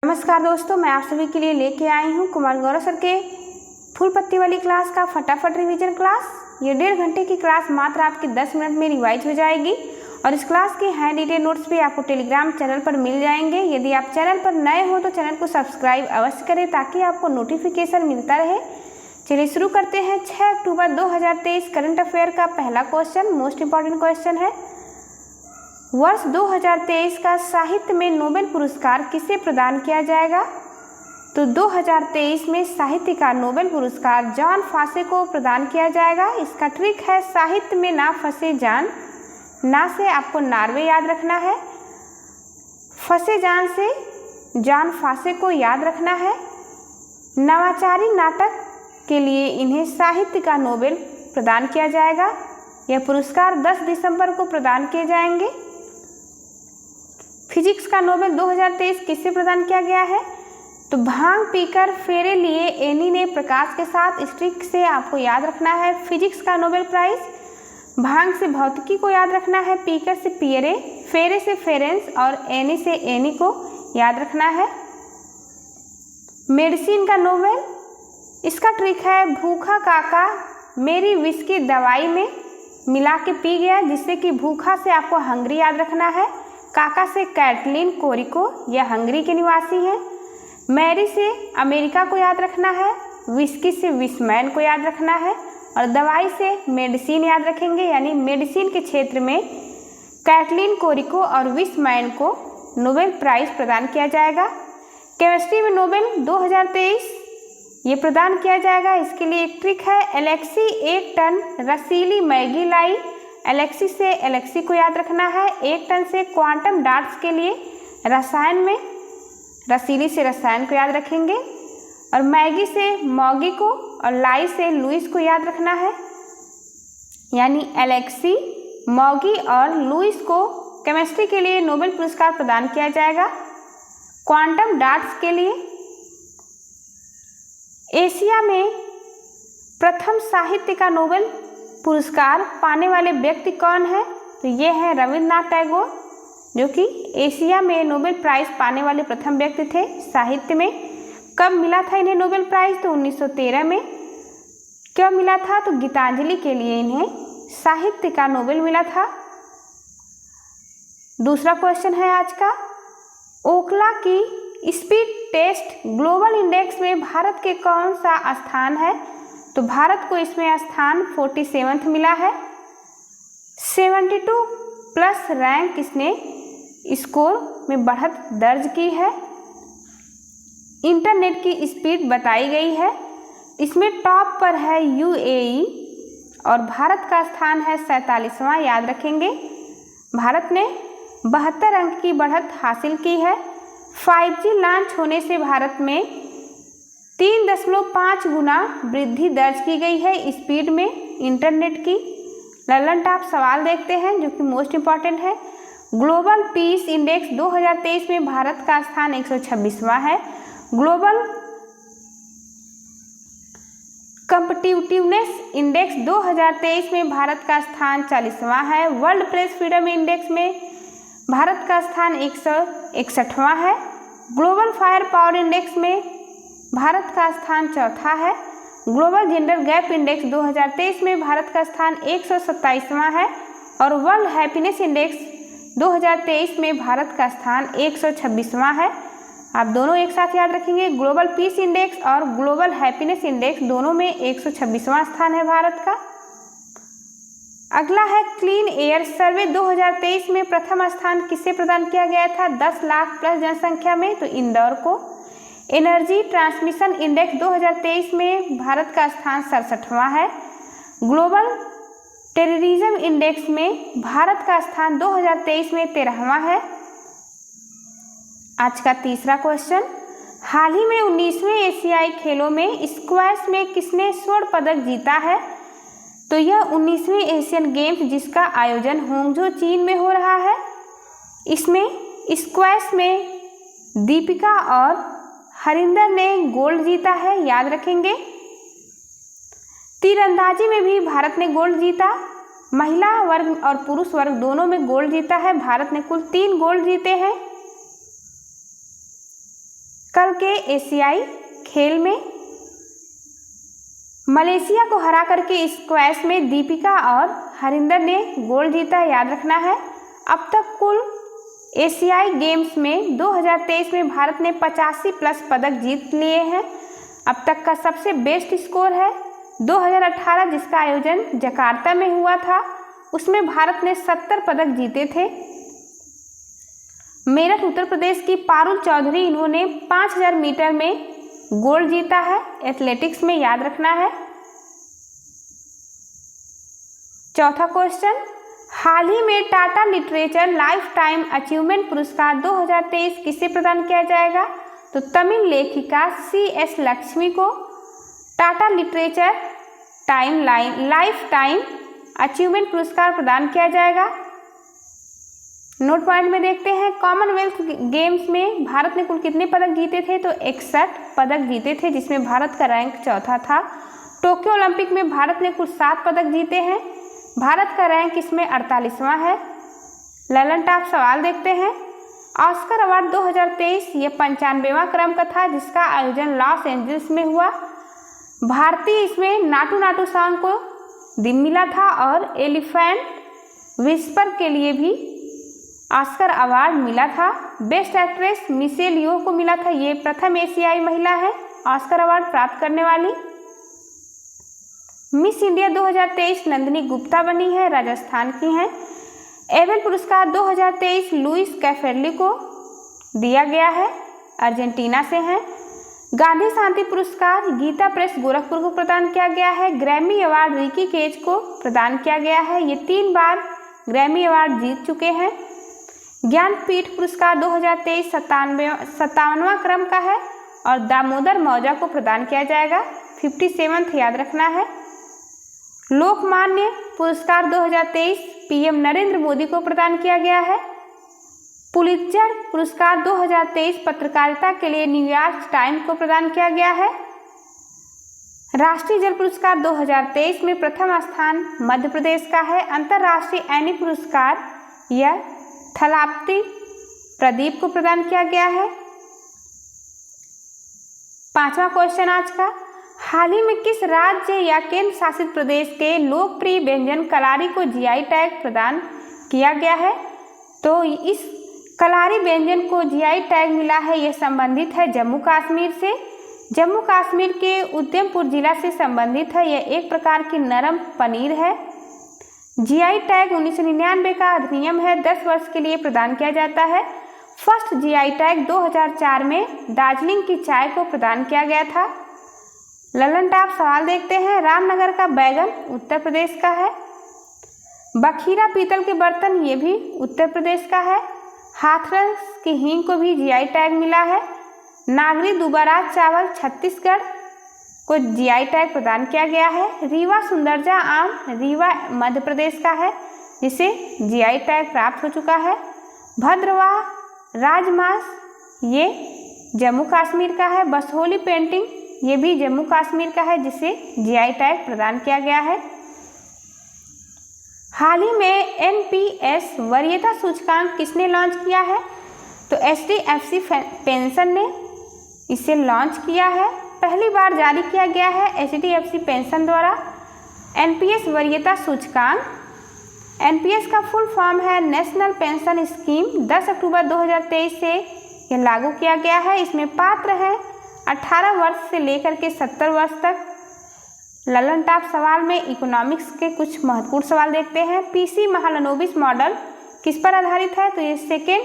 नमस्कार दोस्तों, मैं आप सभी के लिए लेके आई हूँ कुमार गौरव सर के फुल पत्ती वाली क्लास का फटाफट रिवीजन क्लास। ये 1.5 घंटे की क्लास मात्र आपकी 10 मिनट में रिवाइज हो जाएगी और इस क्लास के हैंड डिटेल नोट्स भी आपको टेलीग्राम चैनल पर मिल जाएंगे। यदि आप चैनल पर नए हो तो चैनल को सब्सक्राइब अवश्य करें ताकि आपको नोटिफिकेशन मिलता रहे। चलिए शुरू करते हैं। 6 अक्टूबर 2023 करंट अफेयर का पहला क्वेश्चन मोस्ट इंपॉर्टेंट क्वेश्चन है। वर्ष 2023 का साहित्य में नोबेल पुरस्कार किसे प्रदान किया जाएगा? तो 2023 में साहित्य का नोबेल पुरस्कार जॉन फासे को प्रदान किया जाएगा। इसका ट्रिक है साहित्य में ना फंसे जान, ना से आपको नार्वे याद रखना है, फंसे जान से जॉन फासे को याद रखना है। नवाचारी नाटक के लिए इन्हें साहित्य का नोबेल प्रदान किया जाएगा। यह पुरस्कार 10 दिसंबर को प्रदान किए जाएंगे। फिजिक्स का नोबेल 2023 किससे प्रदान किया गया है? तो भांग पीकर फेरे लिए एनी ने प्रकाश के साथ। इस ट्रिक से आपको याद रखना है फिजिक्स का नोबेल प्राइज। भांग से भौतिकी को याद रखना है, पीकर से पियरे, फेरे से फेरेंस और एनी से एनी को याद रखना है। मेडिसिन का नोबेल, इसका ट्रिक है भूखा काका मेरी विस्की दवाई में मिला के पी गया, जिससे कि भूखा से आपको हंगरी याद रखना है। काका से कैटलिन कोरिको, यह हंगरी के निवासी हैं। मैरी से अमेरिका को याद रखना है, विस्की से विस्मैन को याद रखना है और दवाई से मेडिसिन याद रखेंगे। यानी मेडिसिन के क्षेत्र में कैटलिन कोरिको और विस्मैन को नोबेल प्राइज प्रदान किया जाएगा। केमिस्ट्री में नोबेल 2023 ये प्रदान किया जाएगा। इसके लिए एक ट्रिक है एलेक्सी 1 टन रसीली मैगी लाई। एलेक्सी से एलेक्सी को याद रखना है। 1 टन से क्वांटम डॉट्स के लिए रसायन में रसीली से रसायन को याद रखेंगे और मैगी से मॉगी को और लाई से लुइस को याद रखना है। यानी एलेक्सी, मॉगी और लुइस को केमिस्ट्री के लिए नोबेल पुरस्कार प्रदान किया जाएगा। क्वांटम डॉट्स के लिए एशिया में प्रथम साहित्य का नोबेल पुरस्कार पाने वाले व्यक्ति कौन है? तो ये है रविंद्रनाथ टैगोर, जो कि एशिया में नोबेल प्राइज पाने वाले प्रथम व्यक्ति थे साहित्य में। कब मिला था इन्हें नोबेल प्राइज? तो 1913 में। क्यों मिला था? तो गीतांजलि के लिए इन्हें साहित्य का नोबेल मिला था। दूसरा क्वेश्चन है आज का, ओखला की स्पीड टेस्ट ग्लोबल इंडेक्स में भारत के कौन सा स्थान है? तो भारत को इसमें स्थान 47वां मिला है। 72 प्लस रैंक इसने स्कोर में बढ़त दर्ज की है। इंटरनेट की स्पीड बताई गई है। इसमें टॉप पर है यूएई और भारत का स्थान है 47वां, याद रखेंगे। भारत ने 72 अंक की बढ़त हासिल की है। 5G लॉन्च होने से भारत में 3.5 गुना वृद्धि दर्ज की गई है स्पीड में इंटरनेट की। ललन टॉप सवाल देखते हैं जो कि मोस्ट इंपॉर्टेंट है। ग्लोबल पीस इंडेक्स 2023 में भारत का स्थान 126वां है। ग्लोबल कॉम्पिटिटिवनेस इंडेक्स 2023 में भारत का स्थान 40वां है। वर्ल्ड प्रेस फ्रीडम इंडेक्स में भारत का स्थान 161वां है। ग्लोबल फायर पावर इंडेक्स में भारत का स्थान 4था है। ग्लोबल जेंडर गैप इंडेक्स 2023 में भारत का स्थान 127वां है और वर्ल्ड हैप्पीनेस इंडेक्स 2023 में भारत का स्थान 126वां है। आप दोनों एक साथ याद रखेंगे, ग्लोबल पीस इंडेक्स और ग्लोबल हैप्पीनेस इंडेक्स दोनों में 126वां स्थान है भारत का। अगला है क्लीन एयर सर्वे 2023 में प्रथम स्थान किसे प्रदान किया गया था? 10 लाख प्लस जनसंख्या में, तो इंदौर को। एनर्जी ट्रांसमिशन इंडेक्स 2023 में भारत का स्थान 67वां है। ग्लोबल टेररिज्म इंडेक्स में भारत का स्थान 2023 में 13वां है। आज का तीसरा क्वेश्चन, हाल ही में 19वें एशियाई खेलों में स्क्वैश में किसने स्वर्ण पदक जीता है? तो यह 19वें एशियन गेम्स जिसका आयोजन होंगझो चीन में हो रहा है, इसमें स्क्वैश में दीपिका और हरिंदर ने गोल्ड जीता है, याद रखेंगे। तीरंदाजी में भी भारत ने गोल्ड जीता। महिला वर्ग और पुरुष वर्ग दोनों में गोल्ड जीता है। भारत ने कुल 3 गोल्ड जीते हैं। कल के एशियाई खेल में मलेशिया को हरा करके स्क्वैश में दीपिका और हरिंदर ने गोल्ड जीता, याद रखना है। अब तक कुल एशियाई गेम्स में 2023 में भारत ने 85+ पदक जीत लिए हैं। अब तक का सबसे बेस्ट स्कोर है 2018 जिसका आयोजन जकार्ता में हुआ था, उसमें भारत ने 70 पदक जीते थे। मेरठ उत्तर प्रदेश की पारुल चौधरी, इन्होंने 5000 मीटर में गोल्ड जीता है एथलेटिक्स में, याद रखना है। चौथा क्वेश्चन, हाल ही में Tata literature life time achievement पुरस्कार 2023 किसे प्रदान किया जाएगा? तो तमिल लेखिका CS लक्ष्मी को Tata literature life time achievement पुरस्कार प्रदान किया जाएगा। नोट पॉइंट में देखते हैं, कॉमनवेल्थ गेम्स में भारत ने कुल कितने पदक जीते थे? तो 61 पदक जीते थे, जिसमें भारत का रैंक चौथा था। टोक्यो ओलंपिक में भारत ने कुल 7 पदक जीते हैं, भारत का रैंक इसमें 48वां है। ललन टॉप सवाल देखते हैं, ऑस्कर अवार्ड 2023 ये 95वां क्रम का था, जिसका आयोजन लॉस एंजल्स में हुआ। भारतीय इसमें नाटू नाटू सॉन्ग को दिन मिला था और एलिफेंट विस्पर के लिए भी ऑस्कर अवार्ड मिला था। बेस्ट एक्ट्रेस मिशेल यो को मिला था, ये प्रथम एशियाई महिला है ऑस्कर अवार्ड प्राप्त करने वाली। मिस इंडिया 2023 नंदिनी गुप्ता बनी है, राजस्थान की हैं। एबेल पुरस्कार 2023 लुइस कैफेरली को दिया गया है, अर्जेंटीना से हैं। गांधी शांति पुरस्कार गीता प्रेस गोरखपुर को प्रदान किया गया है। ग्रैमी अवार्ड रिकी केज को प्रदान किया गया है, ये 3 बार ग्रैमी अवार्ड जीत चुके हैं। ज्ञानपीठ पुरस्कार 2023 57वां क्रम का है और दामोदर मौजा को प्रदान किया जाएगा, 57th याद रखना है। लोकमान्य पुरस्कार 2023 PM नरेंद्र मोदी को प्रदान किया गया है। पुलित्जर पुरस्कार 2023 पत्रकारिता के लिए न्यूयॉर्क टाइम्स को प्रदान किया गया है। राष्ट्रीय जल पुरस्कार 2023 में प्रथम स्थान मध्य प्रदेश का है। अंतर्राष्ट्रीय एनी पुरस्कार यह थलापति प्रदीप को प्रदान किया गया है। 5वां क्वेश्चन आज का, हाल ही में किस राज्य या केंद्र शासित प्रदेश के लोकप्रिय व्यंजन कलारी को GI टैग प्रदान किया गया है? तो इस कलारी व्यंजन को GI टैग मिला है, यह संबंधित है जम्मू कश्मीर से। जम्मू कश्मीर के उधमपुर जिला से संबंधित है, यह एक प्रकार की नरम पनीर है। GI टैग 1999 का अधिनियम है, 10 वर्ष के लिए प्रदान किया जाता है। फर्स्ट GI टैग 2004 में दार्जिलिंग की चाय को प्रदान किया गया था। ललन टॉप सवाल देखते हैं, रामनगर का बैगन उत्तर प्रदेश का है। बखीरा पीतल के बर्तन ये भी उत्तर प्रदेश का है। हाथरस की हींग को भी GI टैग मिला है। नागरी दुबारा चावल छत्तीसगढ़ को GI टैग प्रदान किया गया है। रीवा सुंदरजा आम रीवा मध्य प्रदेश का है, जिसे GI टैग प्राप्त हो चुका है। भद्रवाह राजमांस ये जम्मू कश्मीर का है। बसोली पेंटिंग ये भी जम्मू कश्मीर का है, जिसे GI टैग प्रदान किया गया है। हाल ही में NPS वरीयता सूचकांक किसने लॉन्च किया है? तो HDFC पेंशन ने इसे लॉन्च किया है, पहली बार जारी किया गया है HDFC पेंशन द्वारा। NPS वरीयता सूचकांक, NPS का फुल फॉर्म है नेशनल पेंशन स्कीम। 10 अक्टूबर 2023 से यह लागू किया गया है। इसमें पात्र हैं 18 वर्ष से लेकर के 70 वर्ष तक। ललन टॉप सवाल में इकोनॉमिक्स के कुछ महत्वपूर्ण सवाल देखते हैं। PC महालनोबिस मॉडल किस पर आधारित है? तो ये सेकेंड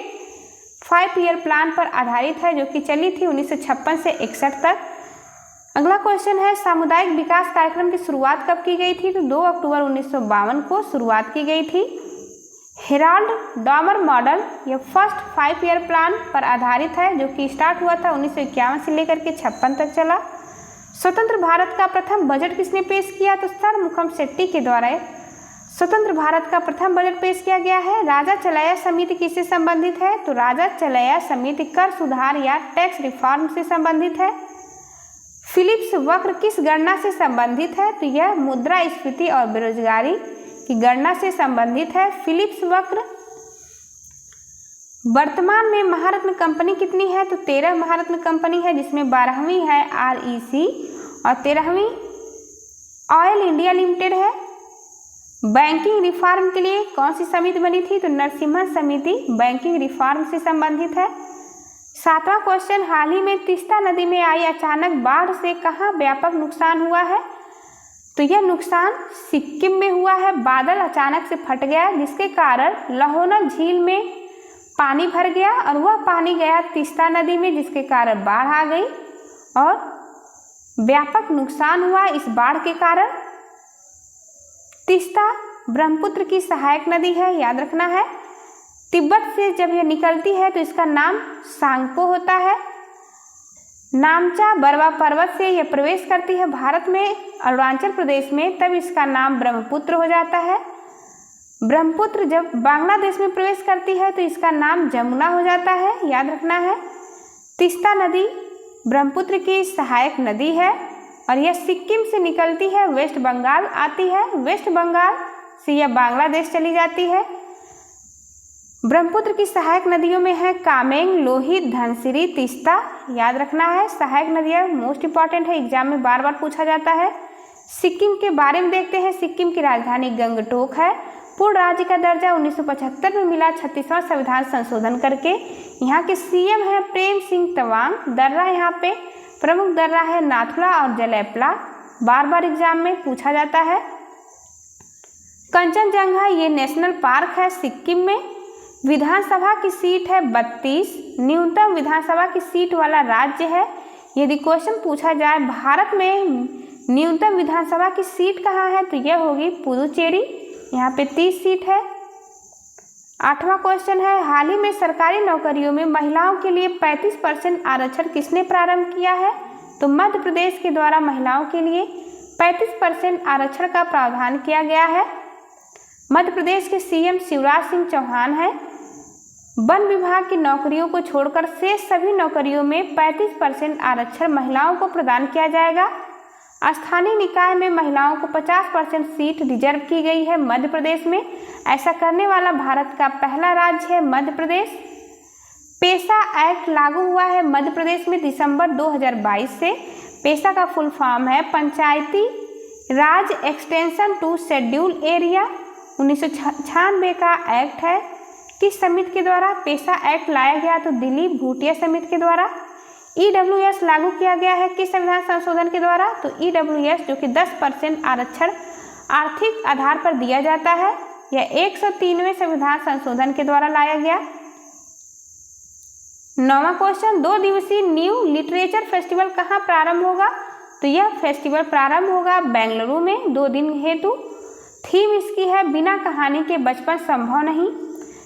5 ईयर प्लान पर आधारित है, जो कि चली थी 1956 से 61 तक। अगला क्वेश्चन है, सामुदायिक विकास कार्यक्रम की शुरुआत कब की गई थी? तो 2 अक्टूबर 1952 को शुरुआत की गई थी। हेराल्ड डॉमर मॉडल यह फर्स्ट 5 ईयर प्लान पर आधारित है, जो कि स्टार्ट हुआ था 1951 से लेकर के 56 तक चला। स्वतंत्र भारत का प्रथम बजट किसने पेश किया? तो सरमुखम शेट्टी के द्वारा स्वतंत्र भारत का प्रथम बजट पेश किया गया है। राजा चलाया समिति किससे संबंधित है? तो राजा चलाया समिति कर सुधार या टैक्स रिफॉर्म से संबंधित है। फिलिप्स वक्र किस गणना से संबंधित है? तो यह मुद्रास्फीति और बेरोजगारी की गणना से संबंधित है। फिलिप्स वक्र वर्तमान में महारत्न कंपनी कितनी है? तो 13 महारत्न कंपनी है, जिसमें 12वीं है REC और 13वीं ऑयल इंडिया लिमिटेड है। बैंकिंग रिफॉर्म के लिए कौन सी समिति बनी थी? तो नरसिम्हन समिति बैंकिंग रिफॉर्म से संबंधित है। 7वां क्वेश्चन, हाल ही में तीस्ता नदी में आई अचानक बाढ़ से कहाँ व्यापक नुकसान हुआ है? तो यह नुकसान सिक्किम में हुआ है। बादल अचानक से फट गया, जिसके कारण लहोनल झील में पानी भर गया और वह पानी गया तीस्ता नदी में, जिसके कारण बाढ़ आ गई और व्यापक नुकसान हुआ इस बाढ़ के कारण। तीस्ता ब्रह्मपुत्र की सहायक नदी है, याद रखना है। तिब्बत से जब यह निकलती है तो इसका नाम सांगपो होता है। नामचा बरवा पर्वत से यह प्रवेश करती है भारत में अरुणाचल प्रदेश में, तब इसका नाम ब्रह्मपुत्र हो जाता है। ब्रह्मपुत्र जब बांग्लादेश में प्रवेश करती है तो इसका नाम जमुना हो जाता है, याद रखना है। तीस्ता नदी ब्रह्मपुत्र की सहायक नदी है और यह सिक्किम से निकलती है, वेस्ट बंगाल आती है, वेस्ट बंगाल से यह बांग्लादेश चली जाती है। ब्रह्मपुत्र की सहायक नदियों में है कामेंग, लोहित, धनसिरी, तीस्ता, याद रखना है। सहायक नदियाँ मोस्ट इंपॉर्टेंट है, एग्जाम में बार बार पूछा जाता है। सिक्किम के बारे में देखते हैं। सिक्किम की राजधानी गंगटोक है। पूर्ण राज्य का दर्जा 1975 में मिला 36वां संविधान संशोधन करके। यहाँ के CM है प्रेम सिंह तवांग। दर्रा यहाँ पे प्रमुख दर्रा है नाथुला और जलैपला, बार बार एग्जाम में पूछा जाता है। कंचनजंगा ये नेशनल पार्क है सिक्किम में। विधानसभा की सीट है 32, न्यूनतम विधानसभा की सीट वाला राज्य है। यदि क्वेश्चन पूछा जाए भारत में न्यूनतम विधानसभा की सीट कहाँ है, तो यह होगी पुदुचेरी, यहाँ पे 30 सीट है। 8वां क्वेश्चन है, हाल ही में सरकारी नौकरियों में महिलाओं के लिए 35% आरक्षण किसने प्रारंभ किया है? तो मध्य प्रदेश के द्वारा महिलाओं के लिए 35% आरक्षण का प्रावधान किया गया है। मध्य प्रदेश के CM शिवराज सिंह चौहान हैं। वन विभाग की नौकरियों को छोड़कर शेष सभी नौकरियों में 35% आरक्षण महिलाओं को प्रदान किया जाएगा। स्थानीय निकाय में महिलाओं को 50% सीट रिजर्व की गई है मध्य प्रदेश में। ऐसा करने वाला भारत का पहला राज्य है मध्य प्रदेश। पेसा एक्ट लागू हुआ है मध्य प्रदेश में दिसंबर 2022 से। पेसा का फुल फॉर्म है पंचायती राज एक्सटेंशन टू शेड्यूल एरिया। 1996 का एक्ट है। किस समिति के द्वारा पेसा एक्ट लाया गया? तो दिलीप भूटिया समिति के द्वारा। EWS लागू किया गया है किस संविधान संशोधन के द्वारा? तो EWS जो कि 10% आरक्षण आर्थिक आधार पर दिया जाता है, यह 103वें संविधान संशोधन के द्वारा लाया गया। 9वां क्वेश्चन, 2 दिवसीय न्यू लिटरेचर फेस्टिवल कहाँ प्रारंभ होगा? तो यह फेस्टिवल प्रारंभ होगा बेंगलुरु में 2 दिन हेतु। थीम इसकी है बिना कहानी के बचपन संभव नहीं।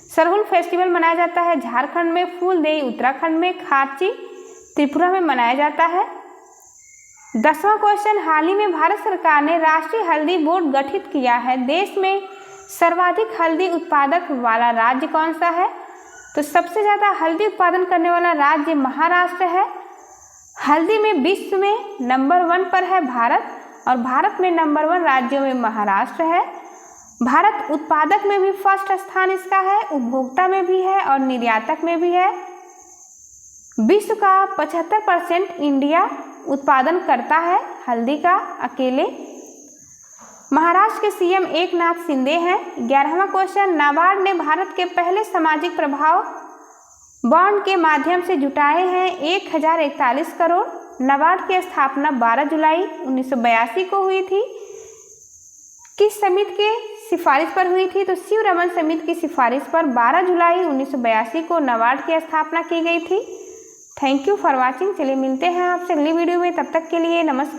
सरहुल फेस्टिवल मनाया जाता है झारखंड में, फूलदेई उत्तराखंड में, खारची त्रिपुरा में मनाया जाता है। 10वां क्वेश्चन, हाल ही में भारत सरकार ने राष्ट्रीय हल्दी बोर्ड गठित किया है। देश में सर्वाधिक हल्दी उत्पादक वाला राज्य कौन सा है? तो सबसे ज़्यादा हल्दी उत्पादन करने वाला राज्य महाराष्ट्र है। हल्दी में विश्व में नंबर 1 पर है भारत और भारत में नंबर 1 राज्यों में महाराष्ट्र है। भारत उत्पादक में भी फर्स्ट स्थान इसका है, उपभोक्ता में भी है और निर्यातक में भी है। विश्व का 75% इंडिया उत्पादन करता है हल्दी का अकेले। महाराष्ट्र के CM एकनाथ शिंदे हैं। 11वां क्वेश्चन, नाबार्ड ने भारत के पहले सामाजिक प्रभाव बॉन्ड के माध्यम से जुटाए हैं 1041 करोड़। नाबार्ड की स्थापना 12 जुलाई 1982 को हुई थी। किस समिति के सिफारिश पर हुई थी? तो शिव रमन समिति की सिफारिश पर 12 जुलाई 1982 को नाबार्ड की स्थापना की गई थी। Thank you for watching. चलिए मिलते हैं आपसे अगली वीडियो में, तब तक के लिए नमस्कार।